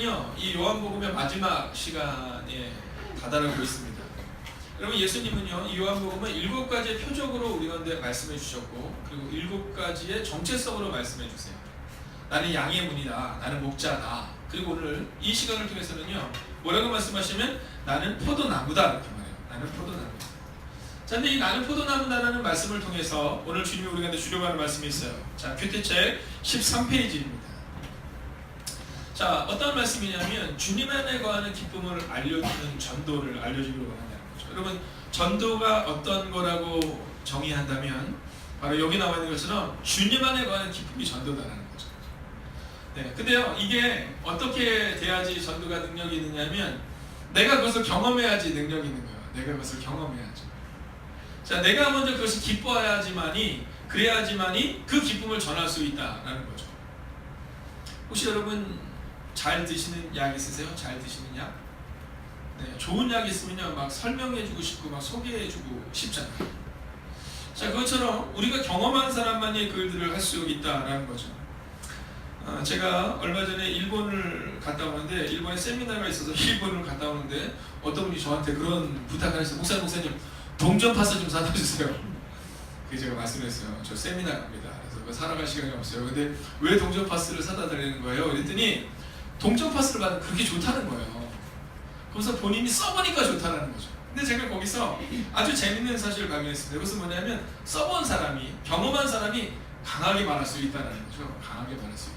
이 요한복음의 마지막 시간에 다다르고 있습니다. 여러분, 예수님은요 이 요한복음은 7가지의 표적으로 우리 가운데 말씀해 주셨고, 그리고 7가지의 정체성으로 말씀해 주세요. 나는 양의 문이다, 나는 목자다. 그리고 오늘 이 시간을 통해서는요 뭐라고 말씀하시면 나는 포도나무다 이렇게 말해요. 나는 포도나무다. 자, 근데 이 나는 포도나무다라는 말씀을 통해서 오늘 주님이 우리 가운데 주려고 하는 말씀이 있어요. 자, 큐티책 13페이지입니다. 자, 어떤 말씀이냐면 주님 안에 거하는 기쁨을 알려주는 전도를 알려주려고 한다는 거죠. 여러분, 전도가 어떤 거라고 정의한다면 바로 여기 나와 있는 것처럼 주님 안에 거하는 기쁨이 전도다라는 거죠. 네, 근데요 이게 어떻게 돼야지 전도가 능력이 있느냐면 내가 그것을 경험해야지 능력이 있는 거예요. 내가 그것을 경험해야지. 자, 내가 먼저 그것이 기뻐야지만이, 그래야지만이 그 기쁨을 전할 수 있다라는 거죠. 혹시 여러분 잘 드시는 약 있으세요? 잘 드시는 약? 네, 좋은 약 있으면요 막 설명해주고 싶고 막 소개해주고 싶잖아요. 자, 그것처럼 우리가 경험한 사람만이 그 일들을 할 수 있다라는 거죠. 제가 얼마 전에 일본을 갔다 오는데, 일본에 세미나가 있어서 일본을 갔다 오는데 어떤 분이 저한테 그런 부탁을 했어요. 목사님 동전 파스 좀 사다 주세요. 그게 제가 말씀했어요. 저 세미나 갑니다. 그래서 그거 사러 갈 시간이 없어요. 근데 왜 동전 파스를 사다 달라는 거예요? 그랬더니 동전 파스를 받으면 그렇게 좋다는 거예요. 그래서 본인이 써보니까 좋다는 거죠. 근데 제가 거기서 아주 재밌는 사실을 발견했습니다. 그것은 뭐냐면 써본 사람이, 경험한 사람이 강하게 말할 수 있다는 거죠. 강하게 말할 수 있다.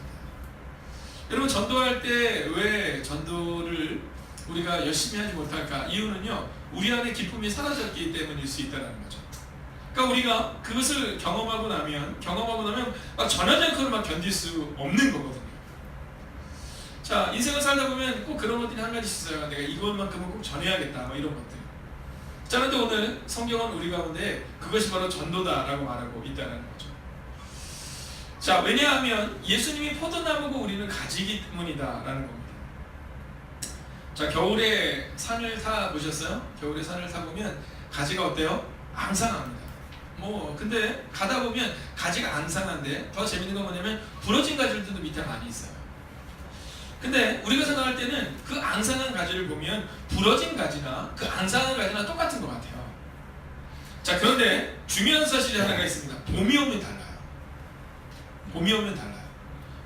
여러분, 전도할 때 왜 전도를 우리가 열심히 하지 못할까? 이유는요 우리 안에 기쁨이 사라졌기 때문일 수 있다는 거죠. 그러니까 우리가 그것을 경험하고 나면 막 전하지 않고는 막 견딜 수 없는 거거든요. 자, 인생을 살다 보면 꼭 그런 것들이 한 가지씩 있어요. 내가 이것만큼은 꼭 전해야겠다, 뭐 이런 것들. 자, 그런데 오늘 성경은 우리 가운데 그것이 바로 전도다라고 말하고 있다는 거죠. 자, 왜냐하면 예수님이 포도나무고 우리는 가지기 때문이다라는 겁니다. 자, 겨울에 산을 타 보셨어요? 겨울에 산을 타 보면 가지가 어때요? 앙상합니다. 근데 가다 보면 가지가 앙상한데 더 재밌는 건 뭐냐면 부러진 가지들도 밑에 많이 있어요. 근데 우리가 생각할 때는 그 앙상한 가지를 보면 부러진 가지나 그 앙상한 가지나 똑같은 것 같아요. 자, 그런데 중요한 사실이 하나가 있습니다. 봄이 오면 달라요. 봄이 오면 달라요.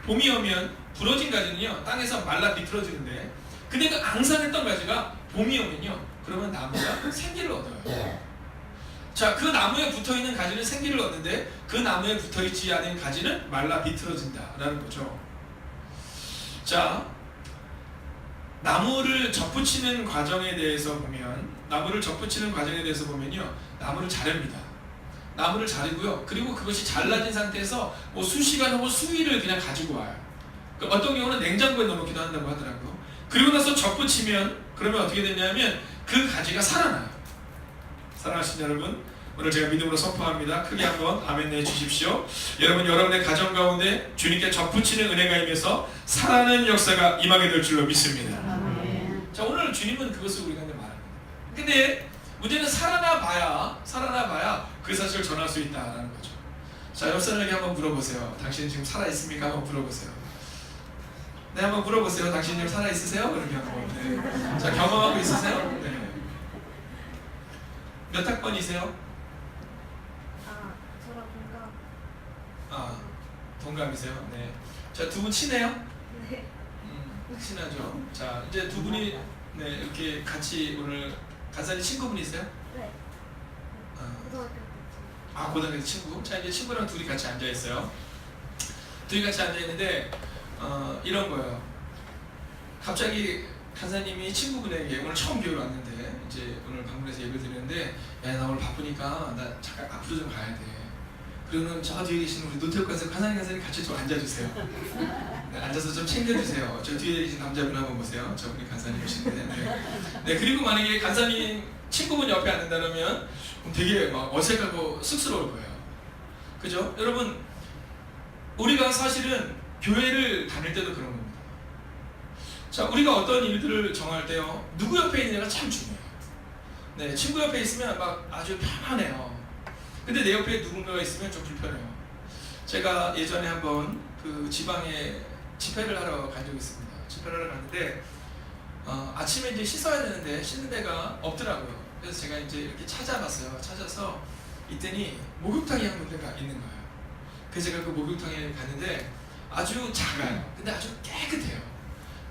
봄이 오면 부러진 가지는요 땅에서 말라 비틀어지는데, 근데 그 앙상했던 가지가 봄이 오면요 그러면 나무가 생기를 얻어요. 자, 그 나무에 붙어있는 가지는 생기를 얻는데 그 나무에 붙어있지 않은 가지는 말라 비틀어진다라는 거죠. 자, 나무를 접붙이는 과정에 대해서 보면요 나무를 자릅니다. 나무를 자르고요, 그리고 그것이 잘라진 상태에서 수시간 혹은 수일을 그냥 가지고 와요. 어떤 경우는 냉장고에 넣어놓기도 한다고 하더라고요. 그리고 나서 접붙이면 그러면 어떻게 되냐면 그 가지가 살아나요. 사랑하시는 여러분, 오늘 제가 믿음으로 선포합니다. 크게 한번 아멘 내주십시오. 여러분, 여러분의 가정 가운데 주님께 접붙이는 은혜가 임해서 살아나는 역사가 임하게 될 줄로 믿습니다. 아멘. 자, 오늘 주님은 그것을 우리가 말합니다. 근데 문제는 살아나 봐야 그 사실을 전할 수 있다는 거죠. 자, 옆 사람에게 한번 물어보세요. 당신은 지금 살아있습니까? 한번 물어보세요. 네, 한번 물어보세요. 당신 지금 살아있으세요? 그렇게 한번. 네. 자, 경험하고 있으세요? 네. 몇 학번이세요? 저랑 동갑. 동갑이세요? 네. 자, 두 분 친해요? 네. 친하죠. 자, 이제 두 분이 이렇게 같이 오늘 간사님 친구분이세요? 네. 고등학교 때. 고등학교 때 친구. 자, 이제 친구랑 둘이 같이 앉아 있어요. 둘이 같이 앉아 있는데 이런 거예요. 갑자기 간사님이 친구분에게 오늘 처음 교회를 왔는데 이제 오늘 방문해서 예배를 드리는데, 야, 나 오늘 바쁘니까 나 잠깐 앞으로 좀 가야 돼. 그러면 저 뒤에 계신 우리 노태욱 간사님 같이 좀 앉아주세요. 네, 앉아서 좀 챙겨주세요. 저 뒤에 계신 남자분 한번 보세요. 저분이 간사님이신데. 네, 그리고 만약에 간사님 친구분 옆에 앉는다면 되게 막 어색하고 쑥스러울 거예요. 그죠? 여러분, 우리가 사실은 교회를 다닐 때도 그런 겁니다. 자, 우리가 어떤 일들을 정할 때요 누구 옆에 있느냐가 참 중요해요. 네, 친구 옆에 있으면 막 아주 편하네요. 근데 내 옆에 누군가가 있으면 좀 불편해요. 제가 예전에 한번 그 지방에 집회를 하러 간 적이 있습니다. 집회를 하러 갔는데 아침에 이제 씻어야 되는데 씻는 데가 없더라고요. 그래서 제가 이제 이렇게 찾아봤어요. 찾아서 이때니 목욕탕이 한 군데가 있는 거예요. 그래서 제가 그 목욕탕에 갔는데 아주 작아요. 근데 아주 깨끗해요.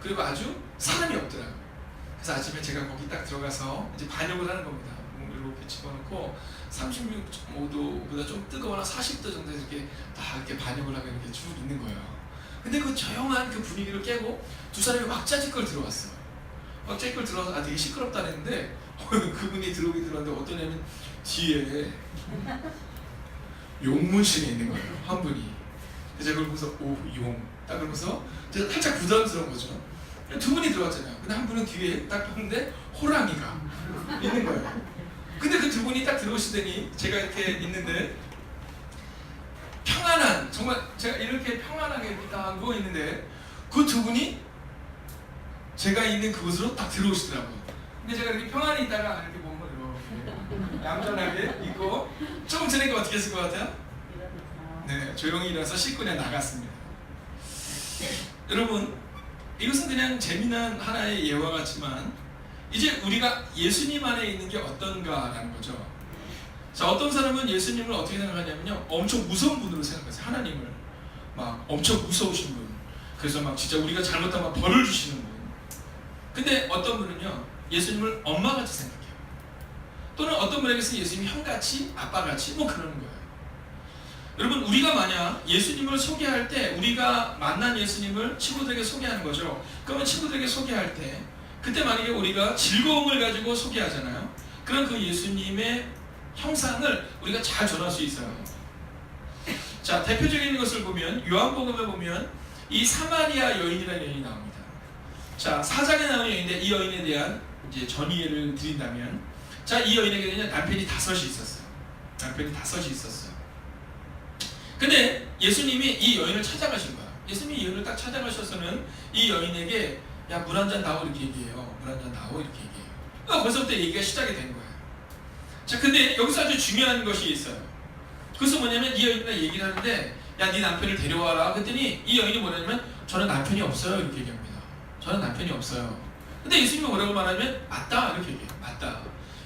그리고 아주 사람이 없더라고요. 그래서 아침에 제가 거기 딱 들어가서 이제 반욕을 하는 겁니다. 몸을 이렇게 집어넣고 36.5도보다 좀 뜨거워나 40도 정도 이렇게 딱 이렇게 반욕을 하고 이렇게 쭉 있는 거예요. 근데 그 조용한 그 분위기를 깨고 두 사람이 막 짜집걸 들어왔어요. 막 짜집걸 들어와서 되게 시끄럽다 했는데 그분이 들어오긴 들어왔는데 어떤 애는 뒤에 용문신에 있는 거예요. 한 분이. 그래서 제가 그걸 보면서 용 딱 그러면서 제가 살짝 부담스러운 거죠. 두 분이 들어왔잖아요. 근데 한 분은 뒤에 딱 봤는데 호랑이가 있는 거예요. 근데 그 두 분이 딱 들어오시더니 제가 이렇게 있는데 평안한, 정말 제가 이렇게 평안하게 이렇게 딱 누워 있는데 그 두 분이 제가 있는 그곳으로 딱 들어오시더라고요. 근데 제가 이렇게 평안히 있다가 이렇게 몸을 이렇게 얌전하게 있고 조금 전에 어떻게 했을 것 같아요? 네, 조용히 일어나서 씻고 그냥 나갔습니다. 여러분, 이것은 그냥 재미난 하나의 예화 같지만 이제 우리가 예수님 안에 있는 게 어떤가라는 거죠. 자, 어떤 사람은 예수님을 어떻게 생각하냐면요, 엄청 무서운 분으로 생각하세요. 하나님을 막 엄청 무서우신 분, 그래서 막 진짜 우리가 잘못하면 벌을 주시는 분. 근데 어떤 분은요, 예수님을 엄마같이 생각해요. 또는 어떤 분에게서 예수님이 형같이, 아빠같이 뭐 그러는 거예요. 여러분, 우리가 만약 예수님을 소개할 때 우리가 만난 예수님을 친구들에게 소개하는 거죠. 그러면 친구들에게 소개할 때 그때 만약에 우리가 즐거움을 가지고 소개하잖아요. 그럼 그 예수님의 형상을 우리가 잘 전할 수 있어요. 자, 대표적인 것을 보면 요한복음에 보면 이 사마리아 여인이라는 여인이 나옵니다. 자, 4장에 나오는 여인인데 이 여인에 대한 이제 전이해를 드린다면, 자, 이 여인에게는 남편이 5이 있었어요. 남편이 5이 있었어요. 근데 예수님이 이 여인을 찾아가신 거야. 예수님이 이 여인을 딱 찾아가셔서는 이 여인에게 야, 물 한 잔 다오 이렇게 얘기해요. 물 한 잔 다오 이렇게 얘기해요. 벌써부터 얘기가 시작이 된 거예요. 자, 근데 여기서 아주 중요한 것이 있어요. 그것은 뭐냐면 이 여인과 얘기를 하는데 야, 네 남편을 데려와라. 그랬더니 이 여인이 뭐냐면 저는 남편이 없어요 이렇게 얘기합니다. 저는 남편이 없어요. 근데 예수님이 뭐라고 말하면 맞다 이렇게 얘기해요. 맞다.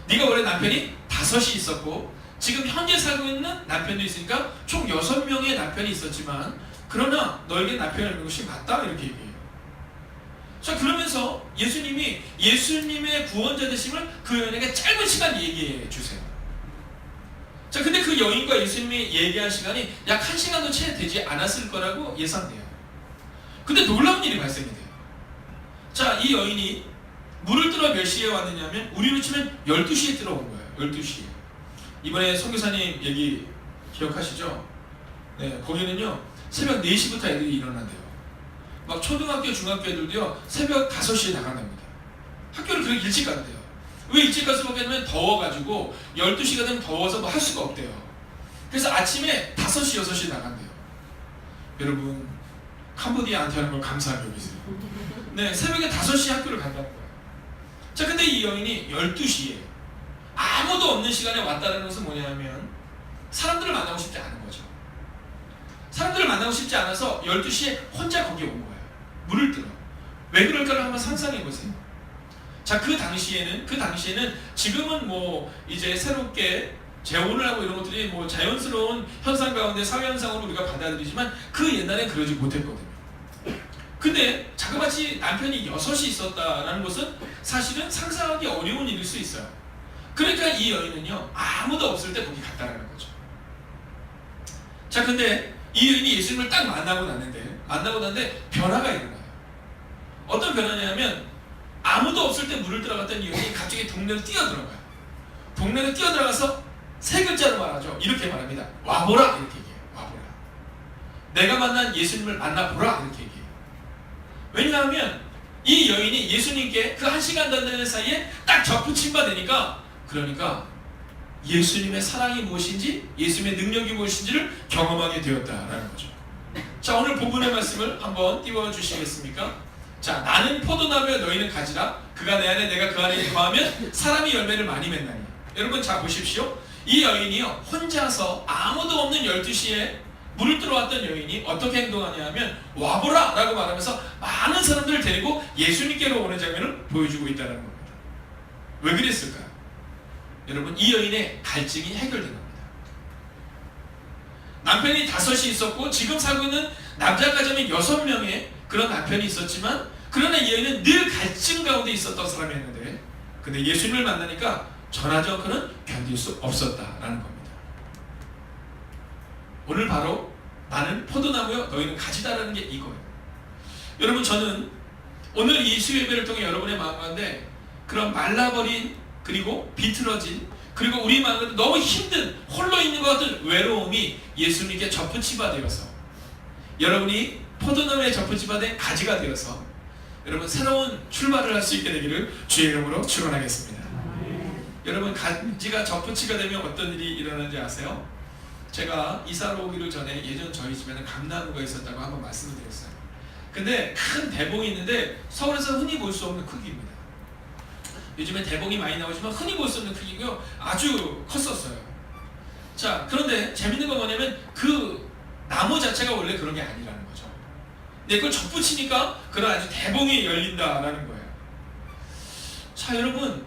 네가 원래 남편이 5이 있었고 지금 현재 살고 있는 남편도 있으니까 총 6명의 남편이 있었지만 그러나 너에게 남편이 없는 것이 맞다 이렇게 얘기해요. 자, 그러면서 예수님이 예수님의 구원자 되심을 그 여인에게 짧은 시간 얘기해 주세요. 자, 근데 그 여인과 예수님이 얘기한 시간이 약 1시간도 채 되지 않았을 거라고 예상돼요. 근데 놀라운 일이 발생이 돼요. 자, 이 여인이 물을 뜨러 몇 시에 왔느냐면 우리로 치면 12시에 들어온 거예요. 12시에. 이번에 선교사님 얘기 기억하시죠? 네, 거기는요 새벽 4시부터 애들이 일어난대요. 막 초등학교, 중학교 애들도요 새벽 5시에 나간답니다. 학교를 그렇게 일찍 간대요. 왜 일찍 가서 먹냐면 더워가지고 12시가 되면 더워서 뭐 할 수가 없대요. 그래서 아침에 5시, 6시에 나간대요. 여러분, 캄보디아한테 하는 걸 감사하게 여기세요. 네, 새벽에 5시에 학교를 간다는 거예요. 자, 근데 이 여인이 12시에 아무도 없는 시간에 왔다는 것은 뭐냐면 사람들을 만나고 싶지 않은 거죠. 사람들을 만나고 싶지 않아서 12시에 혼자 거기에 온 거예요. 물을 뜨러. 왜 그럴까를 한번 상상해 보세요. 자, 그 당시에는 지금은 뭐 이제 새롭게 재혼을 하고 이런 것들이 뭐 자연스러운 현상 가운데 사회 현상으로 우리가 받아들이지만 그 옛날엔 그러지 못했거든요. 근데 자그마치 남편이 6이 있었다라는 것은 사실은 상상하기 어려운 일일 수 있어요. 그러니까 이 여인은요 아무도 없을 때 거기 갔다라는 거죠. 자, 근데 이 여인이 예수님을 딱 만나고 났는데 변화가 일어나요. 어떤 변화냐면 아무도 없을 때 물을 들어갔던 이 여인이 갑자기 동네로 뛰어들어가요. 동네로 뛰어들어가서 3글자로 말하죠. 이렇게 말합니다. 와보라 이렇게 얘기해요. 와보라. 내가 만난 예수님을 만나보라 이렇게 얘기해요. 왜냐하면 이 여인이 예수님께 그 1시간도 안 되는 사이에 딱 접붙임 바 되니까, 그러니까 예수님의 사랑이 무엇인지 예수님의 능력이 무엇인지를 경험하게 되었다라는 거죠. 자, 오늘 본문의 말씀을 한번 띄워주시겠습니까? 자, 나는 포도나무여 너희는 가지라. 그가 내 안에 내가 그 안에 거하면 사람이 열매를 많이 맺나니. 여러분 자 보십시오. 이 여인이요 혼자서 아무도 없는 12시에 물을 들어왔던 여인이 어떻게 행동하냐 하면 와보라 라고 말하면서 많은 사람들을 데리고 예수님께로 오는 장면을 보여주고 있다는 겁니다. 왜 그랬을까요? 여러분, 이 여인의 갈증이 해결된 겁니다. 남편이 5이 있었고 지금 살고 있는 남자 가정이 6명의 그런 남편이 있었지만, 그러나 이 여인은 늘 갈증 가운데 있었던 사람이었는데, 근데 예수님을 만나니까 전하저 그는 견딜 수 없었다라는 겁니다. 오늘 바로 나는 포도나무요 너희는 가지다라는 게 이거예요. 여러분, 저는 오늘 이 수요 예배를 통해 여러분의 마음 가운데 그런 말라버린, 그리고 비틀어진, 그리고 우리 마음 가운데 너무 힘든, 홀로 있는 것 같은 외로움이 예수님께 접붙이바 되어서, 여러분이 포도나무에 접붙이바 된 가지가 되어서 여러분 새로운 출발을 할 수 있게 되기를 주의 이름으로 축원하겠습니다. 여러분, 가지가 접붙이가 되면 어떤 일이 일어나는지 아세요? 제가 이사를 오기를 전에 예전 저희 집에는 감나무가 있었다고 한번 말씀을 드렸어요. 근데 큰 대봉이 있는데 서울에서 흔히 볼 수 없는 크기입니다. 요즘에 대봉이 많이 나오지만 흔히 볼 수 없는 크기고요. 아주 컸었어요. 자, 그런데 재밌는 건 뭐냐면 그 나무 자체가 원래 그런 게 아니라는 거죠. 근데 그걸 접붙이니까 그런 아주 대봉이 열린다라는 거예요. 자, 여러분,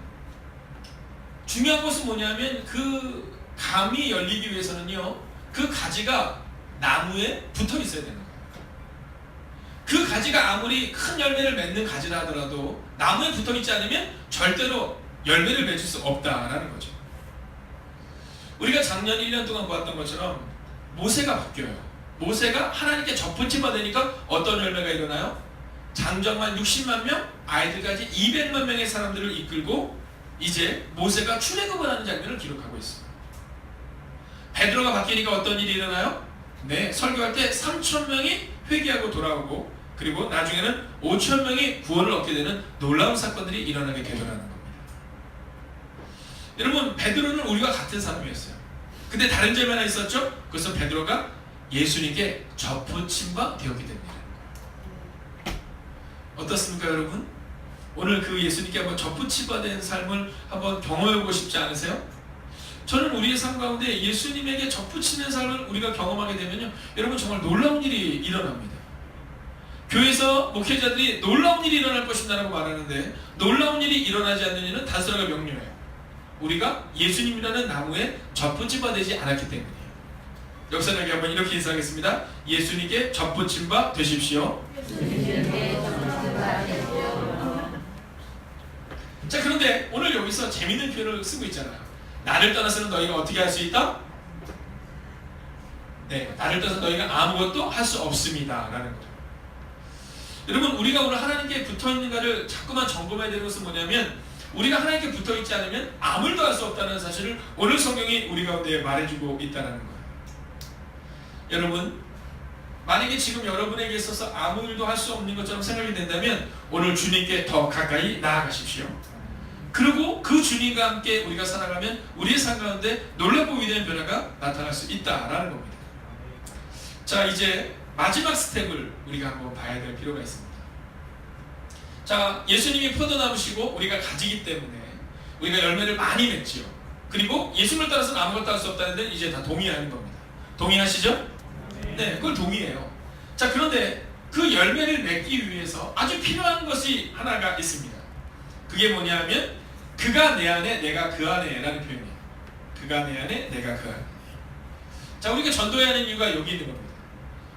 중요한 것은 뭐냐면 그 감이 열리기 위해서는요, 그 가지가 나무에 붙어 있어야 되는 거예요. 그 가지가 아무리 큰 열매를 맺는 가지라 하더라도 나무에 붙어 있지 않으면 절대로 열매를 맺을 수 없다라는 거죠. 우리가 작년 1년 동안 보았던 것처럼 모세가 바뀌어요. 모세가 하나님께 접붙임바 되니까 어떤 열매가 일어나요? 장정만 60만 명, 아이들까지 200만 명의 사람들을 이끌고 이제 모세가 출애굽을 하는 장면을 기록하고 있습니다. 베드로가 바뀌니까 어떤 일이 일어나요? 네, 설교할 때 3,000명이 회개하고 돌아오고, 그리고 나중에는 5,000명이 구원을 얻게 되는 놀라운 사건들이 일어나게 되더라는 겁니다. 여러분, 베드로는 우리와 같은 사람이었어요. 근데 다른 점이 하나 있었죠? 그것은 베드로가 예수님께 접붙임바 되었기 때문이라는 거예요. 어떻습니까, 여러분? 오늘 그 예수님께 한번 접붙임바 된 삶을 한번 경험해보고 싶지 않으세요? 저는 우리의 삶 가운데 예수님에게 접붙이는 삶을 우리가 경험하게 되면요, 여러분 정말 놀라운 일이 일어납니다. 교회에서 목회자들이 놀라운 일이 일어날 것이다라고 말하는데, 놀라운 일이 일어나지 않는 일은 단순하게 명료해요. 우리가 예수님이라는 나무에 접붙임바 되지 않았기 때문이에요. 역사장에 한번 이렇게 인사하겠습니다. 예수님께 접붙임바 되십시오. 자, 그런데 오늘 여기서 재밌는 표현을 쓰고 있잖아요. 나를 떠나서는 너희가 어떻게 할 수 있다? 네, 나를 떠나서 너희가 아무것도 할 수 없습니다 라는 거죠. 여러분, 우리가 오늘 하나님께 붙어있는가를 자꾸만 점검해야 되는 것은 뭐냐면, 우리가 하나님께 붙어있지 않으면 아무 일도 할 수 없다는 사실을 오늘 성경이 우리 가운데 말해주고 있다는 거예요. 여러분, 만약에 지금 여러분에게 있어서 아무 일도 할 수 없는 것처럼 생각이 된다면 오늘 주님께 더 가까이 나아가십시오. 그리고 그 주님과 함께 우리가 살아가면 우리의 삶 가운데 놀랍고 위대한 변화가 나타날 수 있다라는 겁니다. 자, 이제 마지막 스텝을 우리가 한번 봐야 될 필요가 있습니다. 자, 예수님이 포도나무시고 우리가 가지기 때문에 우리가 열매를 많이 맺지요. 그리고 예수님을 따라서는 아무것도 할 수 없다는 데는 이제 다 동의하는 겁니다. 동의하시죠? 네, 그걸 동의해요. 자, 그런데 그 열매를 맺기 위해서 아주 필요한 것이 하나가 있습니다. 그게 뭐냐면 그가 내 안에 내가 그 안에 라는 표현이에요. 그가 내 안에 내가 그 안에. 자, 우리가 전도해야 하는 이유가 여기 있는 겁니다.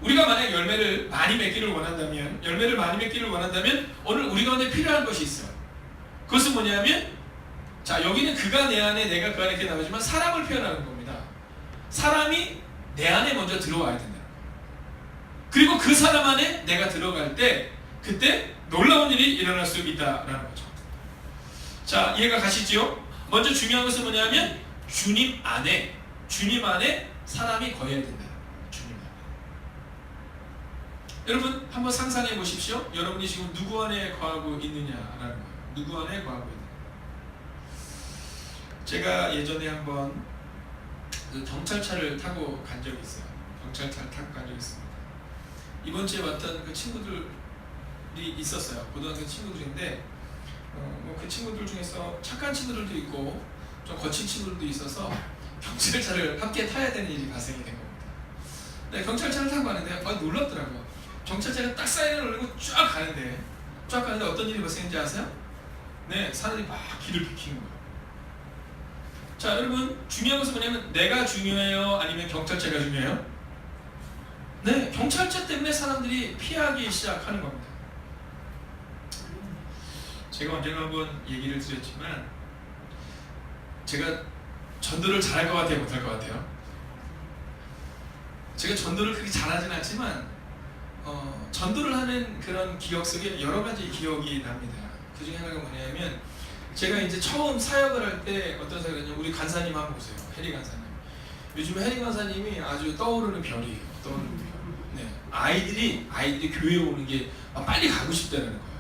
우리가 만약 열매를 많이 맺기를 원한다면 오늘 우리 가운데 필요한 것이 있어요. 그것은 뭐냐면, 자, 여기는 그가 내 안에 내가 그 안에 이렇게 나오지만 사람을 표현하는 겁니다. 사람이 내 안에 먼저 들어와야 된다. 그리고 그 사람 안에 내가 들어갈 때 그때 놀라운 일이 일어날 수 있다라는 거죠. 자, 이해가 가시지요? 먼저 중요한 것은 뭐냐면 주님 안에 사람이 거해야 된다. 주님 안에. 여러분 한번 상상해 보십시오. 여러분이 지금 누구 안에 거하고 있느냐라는 거예요. 누구 안에 거하고 있느냐. 제가 예전에 한번 그 경찰차를 타고 간 적이 있어요. 경찰차를 타고 간 적이 있습니다. 이번 주에 왔던 그 친구들이 있었어요. 고등학교 친구들인데 그 친구들 중에서 착한 친구들도 있고 좀 거친 친구들도 있어서 경찰차를 함께 타야 되는 일이 발생이 된 겁니다. 네, 경찰차를 타고 가는데 놀랍더라고요. 경찰차가 딱 사이렌을 울리고 쫙 가는데 어떤 일이 발생했는지 아세요? 네, 사람들이 막 길을 비키는 거예요. 자, 여러분 중요한 것은 뭐냐면 내가 중요해요? 아니면 경찰차가 중요해요? 네, 경찰차 때문에 사람들이 피하기 시작하는 겁니다. 제가 언젠가 한번 얘기를 드렸지만 제가 전도를 잘할 것 같아요? 못할 것 같아요? 제가 전도를 그렇게 잘하진 않지만 전도를 하는 그런 기억 속에 여러 가지 기억이 납니다. 그 중에 하나가 뭐냐면 제가 이제 처음 사역을 할 때 어떤 사역이냐면 우리 간사님 한번 보세요. 해리 간사님. 요즘에 해리 간사님이 아주 떠오르는 별이에요. 떠오르는 별. 네. 아이들이 교회에 오는 게 빨리 가고 싶다는 거예요.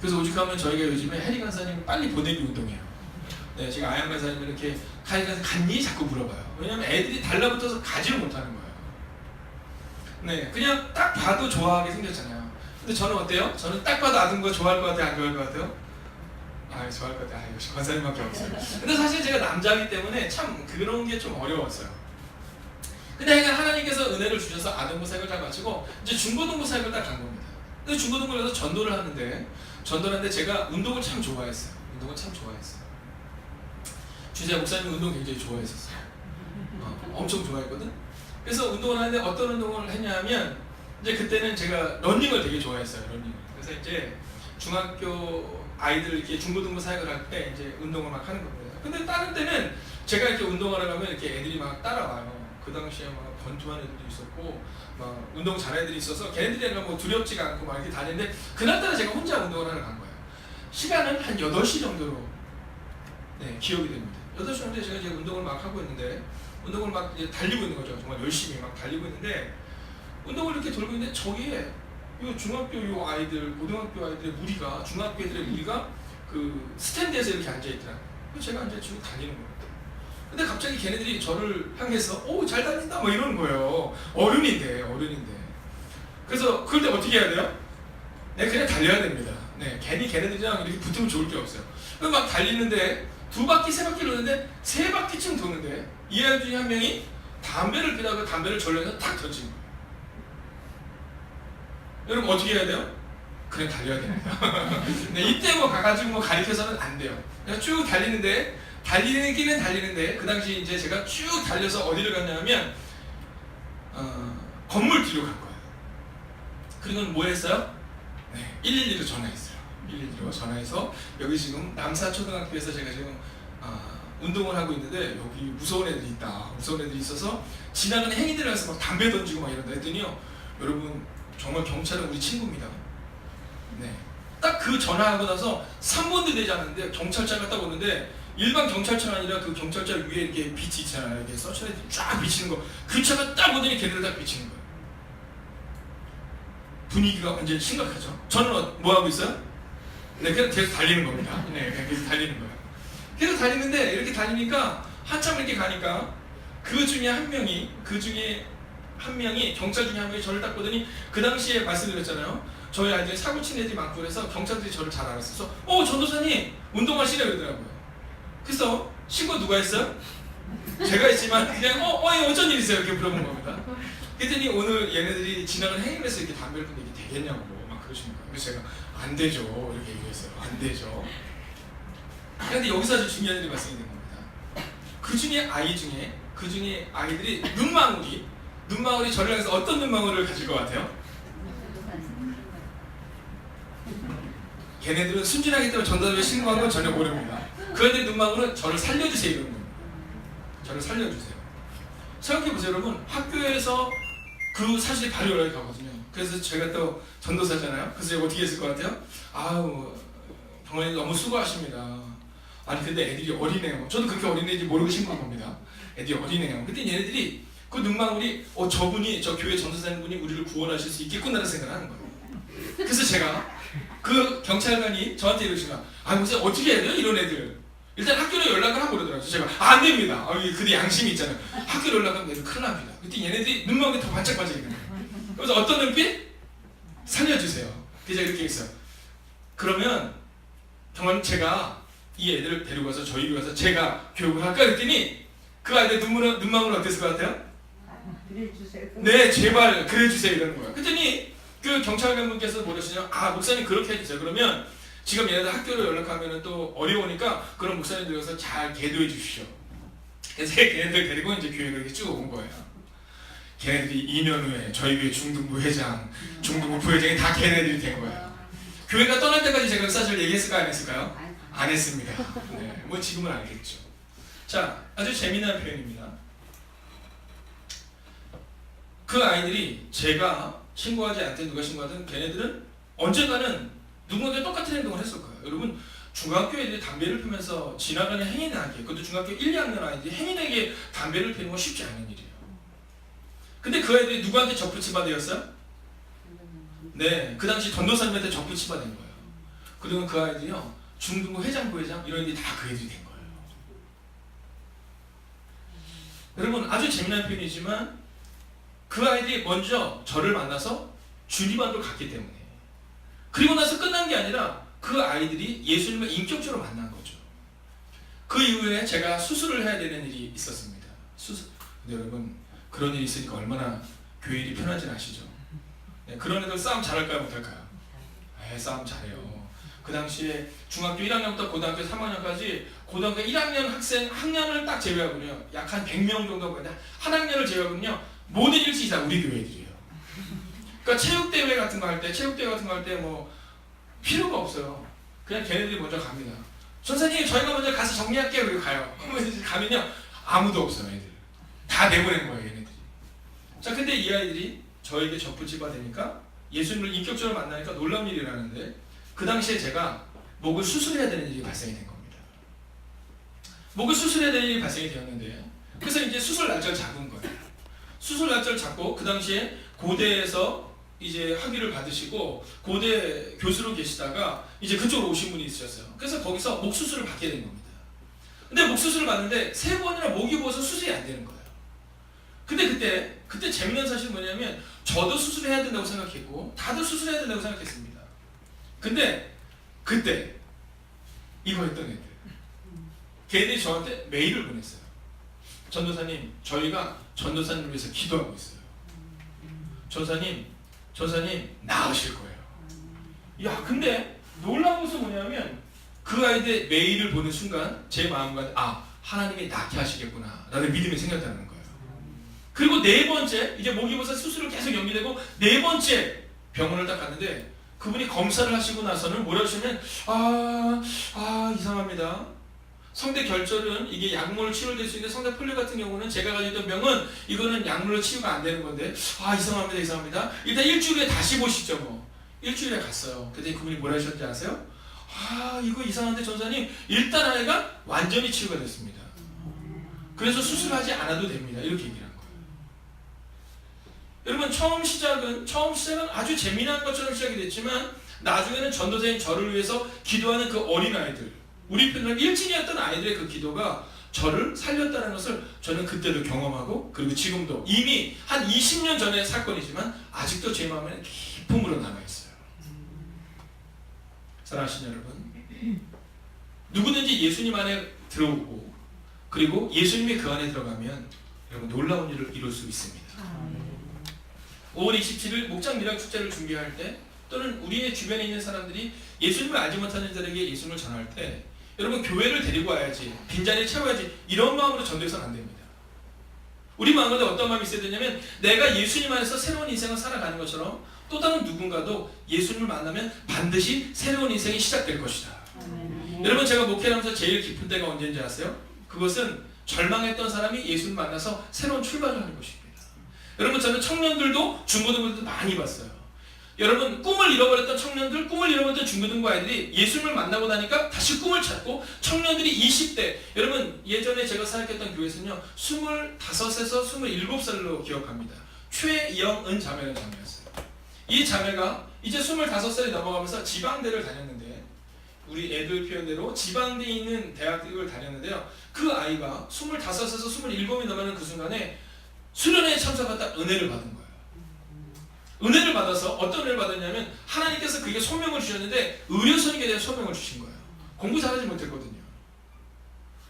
그래서 오죽하면 저희가 요즘에 해리 간사님 빨리 보내기 운동해요. 네, 제가 아양 간사님을 이렇게 갔니? 자꾸 물어봐요. 왜냐면 애들이 달라붙어서 가지를 못하는 거예요. 네, 그냥 딱 봐도 좋아하게 생겼잖아요. 근데 저는 어때요? 저는 딱 봐도 아둔 거 좋아할 것 같아요? 안 좋아할 것 같아요? 좋아할 것 같아요. 역시 관사님밖에 없어요. 근데 사실 제가 남자이기 때문에 참 그런 게 좀 어려웠어요. 근데 하나님께서 은혜를 주셔서 아동부 사역을 다 마치고 이제 중고등부 사역을 딱 간 겁니다. 근데 중고등부에 가서 전도를 하는데 제가 운동을 참 좋아했어요. 주재 목사님 운동 굉장히 좋아했었어요. 엄청 좋아했거든. 그래서 운동을 하는데 어떤 운동을 했냐면 이제 그때는 제가 러닝을 되게 좋아했어요. 그래서 이제 중학교 아이들 이렇게 중고등부 사역을 할 때 이제 운동을 막 하는 겁니다. 근데 다른 때는 제가 이렇게 운동하러 가면 이렇게 애들이 막 따라와요. 그 당시에 막 권투한 애들도 있었고 막 운동 잘하는 애들이 있어서 걔네들이랑 뭐 두렵지가 않고 막 이렇게 다니는데 그날따라 제가 혼자 운동을 하러 간 거예요. 시간은 한 8시 정도로 기억이 됩니다. 8시 정도에 제가 이제 운동을 막 하고 있는데 운동을 막 이제 달리고 있는 거죠. 정말 열심히 막 달리고 있는데 운동을 이렇게 돌고 있는데 저기에 요 중학교 요 아이들, 고등학교 아이들의 무리가, 중학교 애들의 무리가 그 스탠드에서 이렇게 앉아있더라고요. 제가 앉아있고 달리는 겁니다. 근데 갑자기 걔네들이 저를 향해서 오, 잘 달린다 뭐 이러는 거예요. 어른인데. 그래서 그럴 때 어떻게 해야 돼요? 네, 그냥 달려야 됩니다. 네, 괜히 걔네들이랑 이렇게 붙으면 좋을 게 없어요. 그래서 막 달리는데 2바퀴, 3바퀴를 도는데 3바퀴쯤 도는데 이 아이 중에 한 명이 담배를 피다가 담배를 절려서 탁 던진 거예요. 여러분 어떻게 해야 돼요? 그냥 달려야 됩니다. 네, 이때 뭐 가가지고 뭐 가리켜서는 안 돼요. 그냥 쭉 달리기는 달리는데 그 당시 이제 제가 쭉 달려서 어디를 갔냐면 건물 뒤로 간 거예요. 그리고 뭐 했어요? 네, 112로 전화했어요. 112로 전화해서 여기 지금 남사초등학교에서 제가 지금 운동을 하고 있는데 여기 무서운 애들이 있다. 무서운 애들이 있어서 지나가는 행인들을 해서 막 담배 던지고 막 이런다 했더니요. 여러분 정말 경찰은 우리 친구입니다. 네. 딱 그 전화하고 나서 3분도 되지 않았는데 경찰차가 딱 오는데 일반 경찰차가 아니라 그 경찰차 위에 이렇게 빛이 있잖아요. 이렇게 서치라이트 쫙 비치는 거. 그 차가 딱 오더니 걔네들 딱 비치는 거예요. 분위기가 완전히 심각하죠. 저는 뭐 하고 있어요? 네, 그냥 계속 달리는 겁니다. 네, 그냥 계속 달리는 거예요. 계속 달리는데 이렇게 달리니까 한참 이렇게 가니까 그 중에 한 명이 경찰 중에 한 명이 저를 딱 보더니 그 당시에 말씀드렸잖아요. 저희 아이들이 사고 친 애들이 많고 그래서 경찰들이 저를 잘 알았어요. 그래서 전도사님 운동하시래 그러더라고요. 그래서 신고 누가 했어요? 제가 했지만 그냥 어쩐 일이세요? 이렇게 물어본 겁니다. 그랬더니 오늘 얘네들이 지나가는 행인에서 이렇게 담배를 피우는데 이게 되겠냐고 막 그러시는 거예요. 그래서 제가 안 되죠 이렇게 얘기했어요. 안 되죠. 그런데 여기서 아주 중요한 일이 발생이 된 겁니다. 그 중에 아이들이 눈망울이 저를 향해서 어떤 눈망울을 가질 것 같아요? 걔네들은 순진하기 때문에 전도사님이 신고한 건 전혀 모릅니다. 그 애들의 눈망울은 저를 살려주세요 이런 겁니다. 저를 살려주세요. 생각해보세요 여러분. 학교에서 그 사실이 바로 연락이 가거든요. 그래서 제가 또 전도사잖아요. 그래서 제가 어떻게 했을 것 같아요? 정말 너무 수고하십니다. 아니 근데 애들이 어리네요. 저도 그렇게 어린애인지 모르고 신고한 겁니다. 애들이 어리네요. 그때 얘네들이 그 눈망울이 저분이 저 교회 전도사님분이 우리를 구원하실 수 있겠구나라는 생각을 하는 거예요. 그래서 제가 그 경찰관이 저한테 이러시나 목사님 어떻게 해야 돼요 이런 애들. 일단 학교로 연락을 하고 그러더라고요. 제가 안 됩니다. 근데 양심이 있잖아요. 학교로 연락하면 애들 큰일 납니다. 그때 얘네들이 눈망울이 더 반짝반짝 있는 거예요. 그래서 어떤 눈빛? 살려주세요. 그래서 이렇게 했어요. 그러면 정말 제가 이 애들을 데리고 가서 저희 교회 가서 제가 교육을 할까 그랬더니 그 아이들 눈망울은 어땠을 것 같아요? 그래 주세요. 네, 제발 그래 주세요 이러는 거예요. 그랬더니 그 경찰관분께서 뭐라시냐? 아, 목사님 그렇게 해주세요. 그러면 지금 얘네들 학교로 연락하면 또 어려우니까 그런 목사님들 가서 잘 계도해 주십시오. 그래서 걔네들 데리고 이제 교회로 이렇게 쭉 온 거예요. 걔네들이 2년 후에 저희 교회 중등부 회장, 중등부 부회장이 다 걔네들이 된 거예요. 교회가 떠날 때까지 제가 그 사실 얘기했을까요? 안 했을까요? 안 했습니다. 네, 뭐 지금은 알겠죠. 자, 아주 재미난 표현입니다. 그 아이들이 제가 신고하지 않든 누가 신고하든 걔네들은 언젠가는 누군가한테 똑같은 행동을 했을 거예요. 여러분, 중학교 애들이 담배를 피우면서 지나가는 행인에게, 그것도 중학교 1, 2학년 아이들이 행인에게 담배를 피우는 건 쉽지 않은 일이에요. 근데 그 아이들이 누구한테 적부치바되었어요? 네, 그 당시 전도사님한테 적부치바된 거예요. 그리고 그 아이들이요, 중등부 회장, 부회장 이런 애들이 다 그 애들이 된 거예요. 여러분, 아주 재미난 표현이지만 그 아이들이 먼저 저를 만나서 주님안으로 갔기 때문에, 그리고 나서 끝난 게 아니라 그 아이들이 예수님을 인격적으로 만난 거죠. 그 이후에 제가 수술을 해야 되는 일이 있었습니다. 수술. 근데 여러분, 그런 일이 있으니까 얼마나 교회 일이 편한지 아시죠? 네, 그런 애들 싸움 잘할까요, 못할까요? 싸움 잘해요. 그 당시에 중학교 1학년부터 고등학교 3학년까지 고등학교 1학년 학생 학년을 딱 제외하고요, 약 한 100명 정도가 있는데 한 학년을 제외하고요, 모든 일치 다 우리 교회 애들이에요. 그러니까 체육대회 같은 거 할 때 뭐 필요가 없어요. 그냥 걔네들이 먼저 갑니다. 전사님, 저희가 먼저 가서 정리할게요. 그리고 가요. 가면요, 아무도 없어요. 애들 다 내보낸 거예요, 얘네들이. 자, 근데 이 아이들이 저에게 접붙이가 되니까 예수님을 인격적으로 만나니까 놀라운 일이 일어나는데, 그 당시에 제가 목을 수술해야 되는 일이 발생이 된 겁니다. 목을 수술해야 되는 일이 발생이 되었는데, 그래서 이제 수술 날짜를 잡은 거예요. 수술 날짜를 잡고, 그 당시에 고대에서 이제 학위를 받으시고 고대 교수로 계시다가 이제 그쪽으로 오신 분이 있으셨어요. 그래서 거기서 목 수술을 받게 된 겁니다. 근데 목 수술을 받는데 3번이나 목이 부어서 수술이 안 되는 거예요. 근데 그때 재밌는 사실은 뭐냐면, 저도 수술해야 된다고 생각했고 다들 수술해야 된다고 생각했습니다. 근데 그때 이거 했던 애들, 걔들이 저한테 메일을 보냈어요. 전도사님, 저희가 전도사님을 위해서 기도하고 있어요. 전사님 나으실 거예요. 야, 근데 놀라운 것은 뭐냐면, 그 아이들 메일을 보는 순간 제 마음과 하나님이 낫게 하시겠구나 라는 믿음이 생겼다는 거예요. 그리고 4번째, 이제 목이 부어서 수술을 계속 연기되고 4번째 병원을 딱 갔는데, 그분이 검사를 하시고 나서는 뭐라고 하시면, 이상합니다. 성대 결절은 이게 약물로 치료될 수 있는데, 성대 폴류 같은 경우는 제가 가지고 있던 병은 이거는 약물로 치유가 안 되는 건데, 이상합니다. 일단 일주일에 다시 보시죠. 뭐 일주일에 갔어요. 그랬더니 그분이 뭐라 하셨는지 아세요? 이거 이상한데 전사님, 일단 아이가 완전히 치유가 됐습니다. 그래서 수술하지 않아도 됩니다. 이렇게 얘기를 한 거예요. 여러분, 처음 시작은 아주 재미난 것처럼 시작이 됐지만, 나중에는 전도사님 저를 위해서 기도하는 그 어린아이들, 우리 편을 일진이었던 아이들의 그 기도가 저를 살렸다는 것을 저는 그때도 경험하고, 그리고 지금도 이미 한 20년 전의 사건이지만 아직도 제 마음에는 깊음으로 남아있어요. 사랑하시는 여러분, 누구든지 예수님 안에 들어오고 그리고 예수님이 그 안에 들어가면 여러분 놀라운 일을 이룰 수 있습니다. 5월 27일 목장 미랄 축제를 준비할 때, 또는 우리의 주변에 있는 사람들이 예수님을 알지 못하는 자들에게 예수님을 전할 때, 여러분 교회를 데리고 와야지, 빈자리 채워야지, 이런 마음으로 전도해서는 안 됩니다. 우리 마음 가운데 어떤 마음이 있어야 되냐면, 내가 예수님 안에서 새로운 인생을 살아가는 것처럼 또 다른 누군가도 예수님을 만나면 반드시 새로운 인생이 시작될 것이다. 여러분, 제가 목회를 하면서 제일 기쁜 때가 언제인지 아세요? 그것은 절망했던 사람이 예수님을 만나서 새로운 출발을 하는 것입니다. 여러분, 저는 청년들도 중고등부들도 많이 봤어요. 여러분, 꿈을 잃어버렸던 청년들, 꿈을 잃어버렸던 중고등부 아이들이 예수님을 만나고 나니까 다시 꿈을 찾고, 청년들이 20대, 여러분 예전에 제가 사역했던 교회에서는요 25에서 27살로 기억합니다. 최영은 자매라는 자매였어요. 이 자매가 이제 25살이 넘어가면서 지방대를 다녔는데, 우리 애들 표현대로 지방대에 있는 대학을 다녔는데요, 그 아이가 25에서 27이 넘어가는 그 순간에 수련회에 참석했다 은혜를 받은 거예요. 은혜를 받아서 어떤 은혜를 받았냐면, 하나님께서 그에게 소명을 주셨는데 의료선익에 대한 소명을 주신 거예요. 공부 잘하지 못했거든요.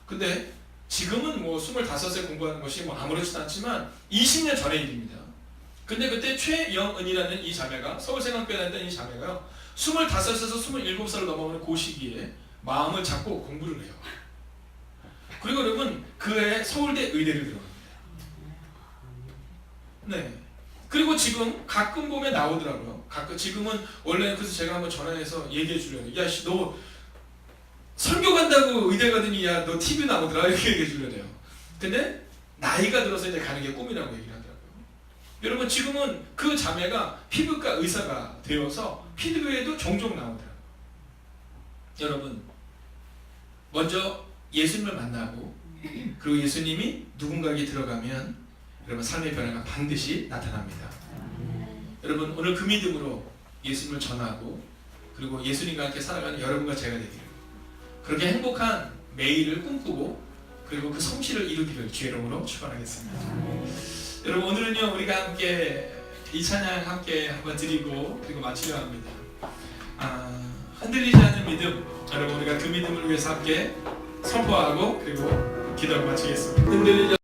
근데 지금은 뭐 25세 공부하는 것이 뭐 아무렇지도 않지만 20년 전의 일입니다. 근데 그때 최영은이라는 이 자매가 서울생활교회 다녔던 이 자매가요 25에서 27살을 넘어가는 그 시기에 마음을 잡고 공부를 해요. 그리고 여러분 그 해 서울대 의대를 들어갑니다. 네. 그리고 지금 가끔 보면 나오더라고요. 가끔 지금은 원래 그래서 제가 한번 전화해서 얘기해 주려고 야씨 너 설교 간다고 의대 가더니 야 너 TV 나오더라 이렇게 얘기해 주려고 해요. 근데 나이가 들어서 이제 가는 게 꿈이라고 얘기를 하더라고요. 여러분 지금은 그 자매가 피부과 의사가 되어서 피부에도 종종 나오더라고요. 여러분 먼저 예수님을 만나고 그리고 예수님이 누군가에게 들어가면 여러분 삶의 변화가 반드시 나타납니다. 여러분 오늘 그 믿음으로 예수님을 전하고 그리고 예수님과 함께 살아가는 여러분과 제가 되기를 그렇게 행복한 매일을 꿈꾸고 그리고 그 성취를 이루기를 주의 이름으로 축원하겠습니다. 여러분 오늘은요 우리가 함께 이 찬양 함께 한번 드리고 그리고 마치려 합니다. 흔들리지 않는 믿음 여러분 우리가 그 믿음을 위해서 함께 선포하고 그리고 기도를 마치겠습니다. 흔들리지